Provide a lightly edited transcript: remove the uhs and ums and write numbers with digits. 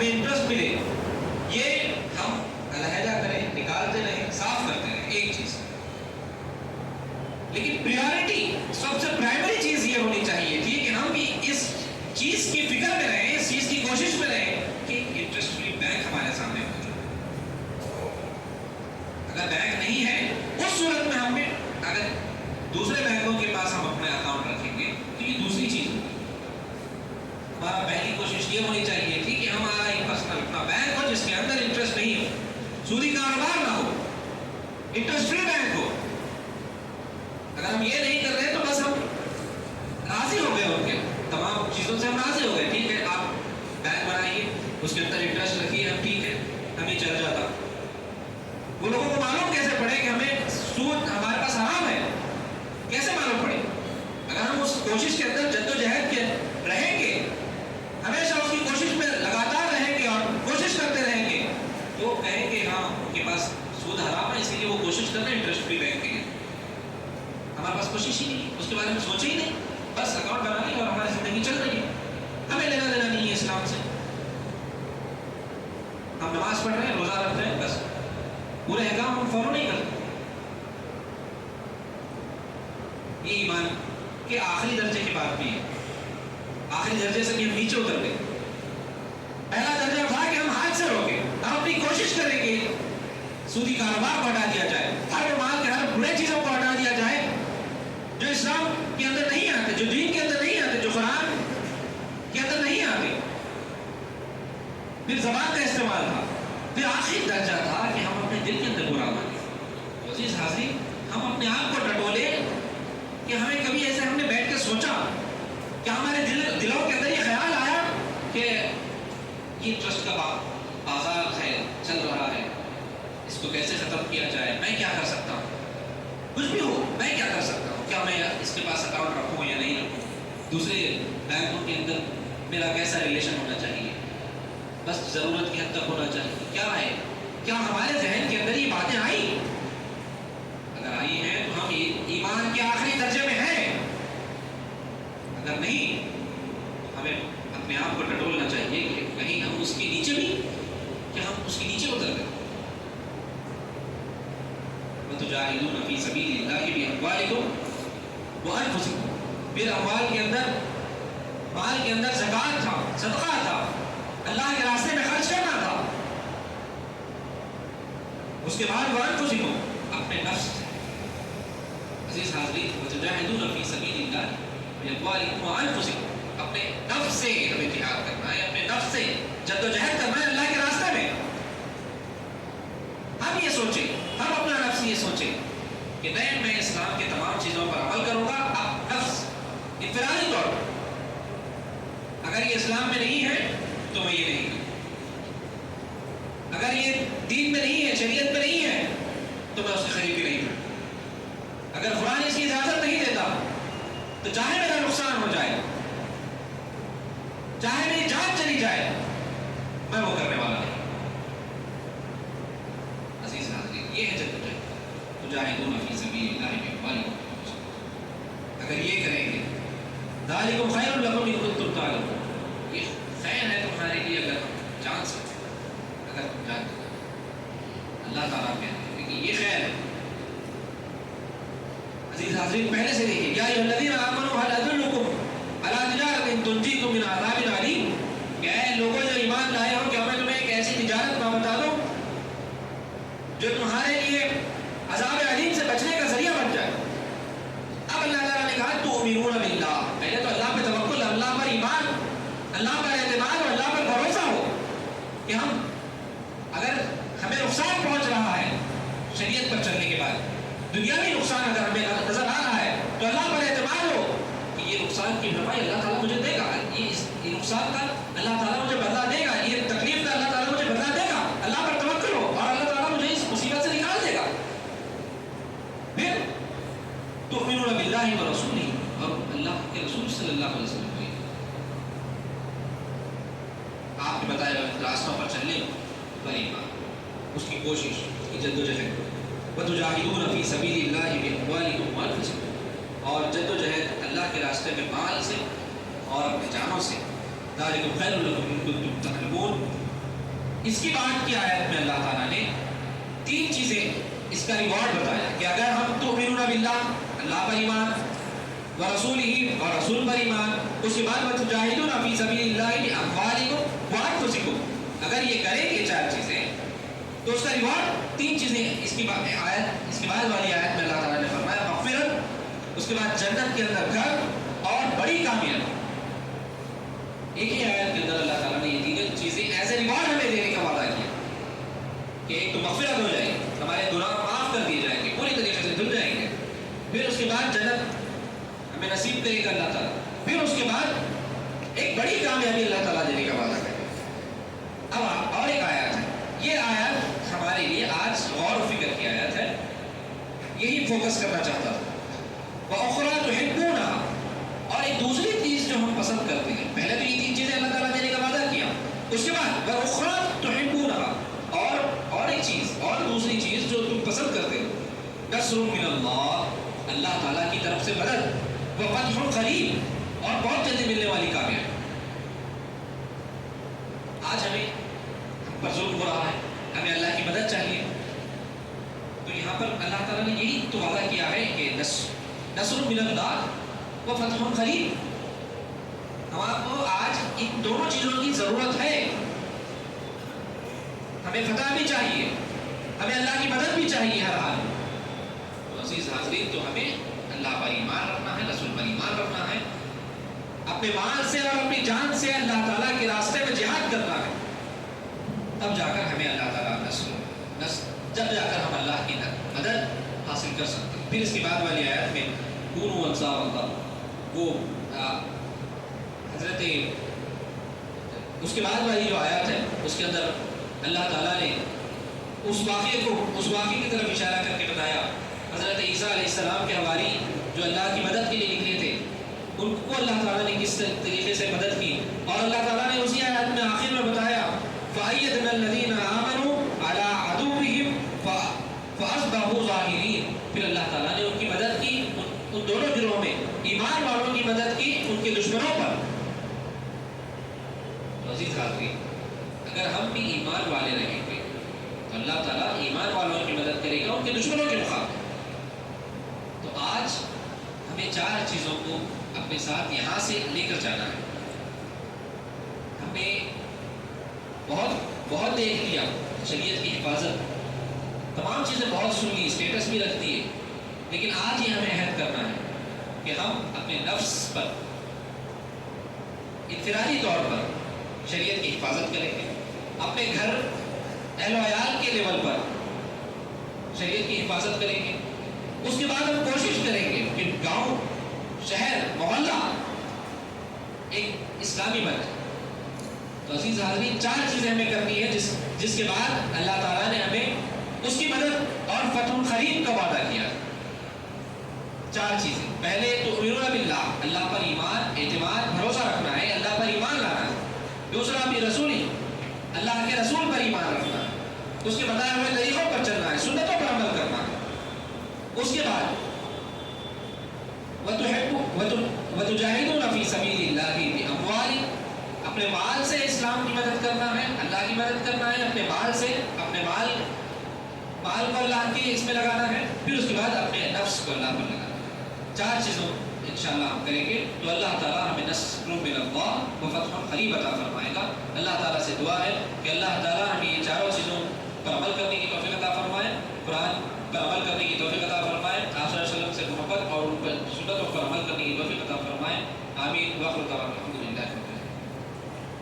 ہمیں انٹرسٹ ملے، یہ ہم علیحدہ کریں، نکالتے رہیں، صاف کرتے رہیں، ایک چیز. لیکن پریورٹی، سب سے پرائمری چیز یہ ہونی چاہیے تھی کہ ہم بھی اس چیز کی فکر میں رہیں، اس چیز کی کوشش میں رہیں کہ انٹرسٹ فری بینک ہمارے سامنے موجود ہے. اگر بینک نہیں ہے اس صورت میں ہم اگر دوسرے بینکوں کے پاس ہم اپنے اکاؤنٹ رکھیں گے تو یہ دوسری چیز ہوگی. ہمارا پہلی کوشش یہ ہونی چاہیے تھی کہ ہمارا ایک پرسنل اپنا بینک ہو جس کے اندر انٹرسٹ نہیں ہو، سودی کاروبار نہ ہو، انٹرسٹ فری بینک ہو. اگر ہم یہ نہیں کر رہے تو بس ہم راضی ہو گئے، ان کے تمام چیزوں سے ہم راضی ہو گئے. ٹھیک ہے، آپ بینک بنائیے، اس کے اندر انٹرسٹ رکھیے، ہم ٹھیک ہے، ہمیں چل جاتا. وہ لوگوں کو معلوم کیسے پڑے کہ ہمیں سود ہمارے پاس حرام ہے؟ کیسے معلوم پڑے؟ اگر ہم اس کوشش کے اندر جدوجہد کے رہیں گے، ہمیشہ اس کی کوشش میں لگاتار رہیں گے اور کوشش کرتے رہیں گے، تو وہ کہیں گے ہاں ان کے پاس سود حرام ہے، اسی لیے وہ کوشش کر رہے ہیں انٹرسٹ فری بینک کے لیے. ہمارے پاس کوشش ہی نہیں، اس کے بارے میں سوچے ہی نہیں، بس اکاؤنٹ بنا لیں اور ہماری زندگی چل رہی ہے، ہمیں لینا دینا نہیں ہے اسلام سے. ہم نماز پڑھ رہے ہیں، روزہ رکھ رہے ہیں، بس پورے احکام ہم فالو نہیں کرتے. یہ ایمان کے آخری درجے کی بات بھی ہے. آخری درجے سے بھی ہم نیچے اتر گئے. پہلا درجہ تھا کہ ہم ہاتھ سے روکیں، ہم اپنی کوشش کریں کہ سودی کاروبار کو ہٹا دیا جائے، ہر مال کے ہر برے چیزوں کو ہٹا دیا جائے جو اسلام کے اندر نہیں آتے، جو دین کے اندر نہیں آتے، جو قرآن کے اندر نہیں آتے. پھر زبان کا استعمال تھا. پھر آخری درجہ تھا کہ ہم اپنے دل کے اندر برا مانیں. عزیز حاضرین، ہم اپنے آپ کو ٹٹولے کہ ہمیں کبھی ایسے ہم نے بیٹھ کے سوچا کہ ہمارے دلوں کے اندر یہ خیال آیا کہ یہ ٹرسٹ کا بازار ہے، چل رہا ہے، اس کو کیسے ختم کیا جائے، میں کیا کر سکتا ہوں؟ کچھ بھی ہو، میں کیا کر سکتا ہوں؟ کیا میں اس کے پاس اکاؤنٹ رکھوں یا نہیں رکھوں؟ دوسرے بینکوں کے اندر میرا کیسا ریلیشن ہونا چاہیے؟ بس ضرورت کی حد تک ہونا چاہیے. کیا ہے؟ کیا ہمارے ذہن کے اندر یہ باتیں آئی؟ اگر آئی ہیں تو ہم ایمان کے آخری درجے میں ہیں. اگر نہیں تو ہمیں اپنے آپ کو ٹٹولنا چاہیے کہ کہیں ہم اس کے نیچے بھی، کہ ہم اس کے نیچے اتر گئے. وَتُجَاهِدُونَ فِي سَبِيلِ اللَّهِ بِأَمْوَالِكُمْ وَأَنفُسِكُمْ. پھر اموال کے اندر، مال کے اندر زکوٰۃ تھا، صدقہ تھا، اللہ کے راستے میں خرچ کرنا تھا. اس کے بعد وَأَنفُسِكُمْ، اپنے نفس. عزیز حاضرین، وَتُجَاهِدُونَ فِي سَبِيلِ اللَّهِ بِأَمْوَالِكُمْ وَأَنفُسِكُمْ، اپنے نفس سے ہمیں جہاد کرنا ہے، اپنے نفس سے جدوجہد کرنا ہے اللہ کے راستے میں. ہم یہ سوچیں، ہم اپنا نفس یہ سوچیں کہ نہیں، میں اسلام کے تمام چیزوں پر عمل کروں گا. اب نفس انفرادی طور پر اگر یہ اسلام میں نہیں ہے تو میں یہ نہیں کروں. اگر یہ دین میں نہیں ہے، شریعت میں نہیں ہے تو میں اس کی خریدی نہیں کروں. اگر قرآن اس کی اجازت نہیں دیتا تو چاہے میرا نقصان ہو جائے، چاہے میری جان چلی جائے، میں وہ کرنے والا نہیں. عزیز حاضرین، یہ ہے جدوجہد. تجاہدون فی سبیل اللہ باموالکم. اگر یہ کریں گے، ذالکم خیر لکم ان کنتم تعلمون، یہ خیر ہے تمہارے لیے اگر ہم جان سکتے، اگر تم جانتے. اللہ تعالیٰ کہتے ہیں کہ یہ خیر ہے. عزیز حاضرین، پہلے سے دیکھیے، یا ایھا الذین آمنوا هل ادلکم علی تجارۃ تنجیکم من عذاب علیم. کہ اے لوگوں جو ایمان لائے ہو، کیا میں تمہیں ایک ایسی تجارت میں بتا دوں جو تمہارے لیے عذاب علیم سے بچنے کا ذریعہ بن جائے. اب اللہ تعالیٰ نے کہا تؤمنون باللہ، پہلے تو اللہ پہ توکل، اللہ پر ایمان، اللہ پر اعتماد اور اللہ پر بھروسہ ہو کہ ہم اگر ہمیں نقصان پہنچ رہا ہے شریعت پر چلنے کے بعد، دنیاوی نقصان اگر ہمیں نظر آ رہا ہے تو اللہ پر اعتماد ہو کہ یہ نقصان کی بھرپائی اللہ تعالیٰ مجھے دے گا، یہ نقصان کا اللہ تعالیٰ مجھے بدلہ دے گا، یہ تکلیف کا اللہ تعالیٰ مجھے بدلہ دے گا. اللہ پر توکل ہو اور اللہ تعالیٰ مجھے اس مصیبت سے نکال دے گا. پھر تؤمنون باللہ ورسولہ، اور اللہ کے رسول صلی اللہ علیہ وسلم کو آپ نے بتایا راستوں پر چلنے پر ایمان، اس کی کوشش، اس کی جدوجہد. وَتُجَاهِدُونَ فِي سَبِيلِ اللَّهِ بِأَمْوَالِكُمْ وَأَنفُسِكُمْ، اور جدوجہد اللہ کے راستے میں مال سے اور اپنے جانوں سے. ذَلِكُمْ خَيْرٌ لَكُمْ إِن كُنتُمْ تَعْلَمُونَ، اس کی بات کی آیت میں اللہ تعالیٰ نے 3 چیزیں اس کا ریوارڈ بتایا کہ اگر ہم تؤمنون باللہ، اللہ پر ایمان، ورسولہ اور رسول پر ایمان، اس کے بعد وتجاہدون فی سبیل اللہ باموالکم وانفسکم، اگر یہ کریں گے 4 چیزیں تو اس کا ریوارڈ 3 چیزیں اس کی آیت، اس کے بعد والی آیت میں اللہ تعالیٰ نے فرمایا مغفرت، اس کے بعد جنت کے اندر گھر اور بڑی کامیابی۔ ایک ہی آیت کے اندر اللہ تعالیٰ نے یہ 3 چیزیں ایز اے ریوارڈ ہمیں دینے کا وعدہ کیا کہ ایک تو مغفرت ہو جائے گی، ہمارے گناہ معاف کر دیے جائیں گے، پوری طریقے سے دھل جائیں گے، پھر اس کے بعد جنت ہمیں نصیب کرے گا اللہ تعالیٰ، پھر اس کے بعد ایک بڑی کامیابی اللہ تعالیٰ دینے کا وعدہ کرے گا۔ اب اور ایک آیت ہے، یہ آیت ہمارے لیے آج غور و فکر کی آیت ہے، یہی فوکس کرنا چاہتا تھا۔ وَأُخْرَىٰ تُحِبُّونَهَا، اور ایک دوسری چیز جو ہم پسند کرتے ہیں، پہلے تو یہ 3 چیزیں اللہ تعالیٰ دینے کا وعدہ کیا، اس کے بعد وَأُخْرَىٰ تُحِبُّونَهَا، اور ایک چیز، اور دوسری چیز جو تم پسند کرتے ہو، نصر من اللہ، اللہ تعالیٰ کی طرف سے مدد، وفتح قریب، اور بہت جلدی ملنے والی کامیابی۔ آج ہمیں پر ظلم ہو رہا ہے، ہمیں اللہ کی مدد چاہیے، تو یہاں پر اللہ تعالیٰ نے یہی تو وعدہ کیا ہے کہ نصر من اللہ وفتح قریب۔ ہم آپ کو آج ان دونوں چیزوں کی ضرورت ہے، ہمیں فتح بھی چاہیے، ہمیں اللہ کی مدد بھی چاہیے ہر حال میں۔ تو عزیز حاضرین، تو ہمیں اللہ پر ایمان رکھنا ہے، رسول پر ایمان رکھنا ہے، اپنے مال سے اور اپنی جان سے اللہ تعالیٰ کے راستے میں جہاد کرنا ہے، تب جا کر ہمیں اللہ تعالیٰ جب جا کر ہم اللہ کی مدد حاصل کر سکتے ہیں۔ پھر اس کے بعد والی آیت میں کونوا انصار اللہ، وہ حضرت اس کے بعد والی جو آیت ہے اس کے اندر اللہ تعالیٰ نے اس واقعے کی طرف اشارہ کر کے بتایا، حضرت عیسیٰ علیہ السلام کے حواری جو اللہ کی مدد کے لیے نکلے تھے، ان کو اللہ تعالیٰ نے کس طریقے سے مدد کی، اور اللہ تعالیٰ نے اسی آیت میں آخر میں بتایا فَأَيَّدْنَا الَّذِينَ آمَنُوا عَلَىٰ عَدُوِّهِمْ فَأَصْبَحُوا ظَاهِرِينَ، پھر اللہ تعالیٰ نے ان کی مدد کی، ان دونوں گروہوں میں ایمان والوں کی مدد کی ان کے دشمنوں پر۔ تو عزیز حاضرین، اگر ہم بھی ایمان والے رہیں گے تو اللہ تعالیٰ ایمان والوں کی مدد کرے گا ان کے دشمنوں کے مقابلے۔ تو آج ہمیں 4 چیزوں کو اپنے ساتھ یہاں سے لے کر جانا ہے۔ ہم نے بہت دیکھ لیا شریعت کی حفاظت، تمام چیزیں بہت سن لی، اسٹیٹس بھی رکھتی ہے، لیکن آج یہ ہمیں عہد کرنا ہے کہ ہم اپنے نفس پر انفرادی طور پر شریعت کی حفاظت کریں گے، اپنے گھر اہل و عیال کے لیول پر شریعت کی حفاظت کریں گے، اس کے بعد ہم کوشش کریں گے کہ گاؤں، شہر، محلہ ایک اسلامی بن جائے۔ تو عزیز حاضرین، 4 چیزیں ہمیں کرنی ہے جس کے بعد اللہ تعالیٰ نے ہمیں اس کی مدد اور فتح قریب کا وعدہ کیا۔ 4 چیزیں، پہلے تؤمنون باللہ، اللہ پر ایمان، اعتماد، بھروسہ رکھنا ہے، اللہ پر ایمان لانا ہے۔ دوسرا بھی رسولی، اللہ کے رسول پر ایمان رکھنا ہے، اس کے بتائے ہوئے طریقوں پر چلنا ہے، سنتوں پر عمل کرنا ہے۔ اس کے بعد وَتُجَاهِدُونَ فِي سَبِيلِ اللَّهِ بِأَمْوَالِكُمْ، اپنے مال سے اسلام کی مدد کرنا ہے، اللہ کی مدد کرنا ہے، اپنے مال سے، اپنے مال کو اللہ کے اس میں لگانا ہے، پھر اس کے بعد اپنے نفس کو اللہ پر لگانا ہے۔ 4 چیزوں انشاءاللہ ہم کریں گے تو اللہ تعالیٰ ہمیں نصر من اللہ و فتح قریب عطا فرمائے گا۔ اللہ تعالیٰ سے دعا ہے کہ اللہ تعالیٰ ہمیں یہ 4 چیزوں پر عمل کرنے کی توفیق عطا فرمائے، قرآن پر عمل کرنے کی توفیق عطا فرمائے، آپ صلی اللہ علیہ وسلم سے محبت اور ان پر سنتوں پر عمل کرنے کی توفیق عطا فرمائے۔ آمین۔ وآخر دعوانا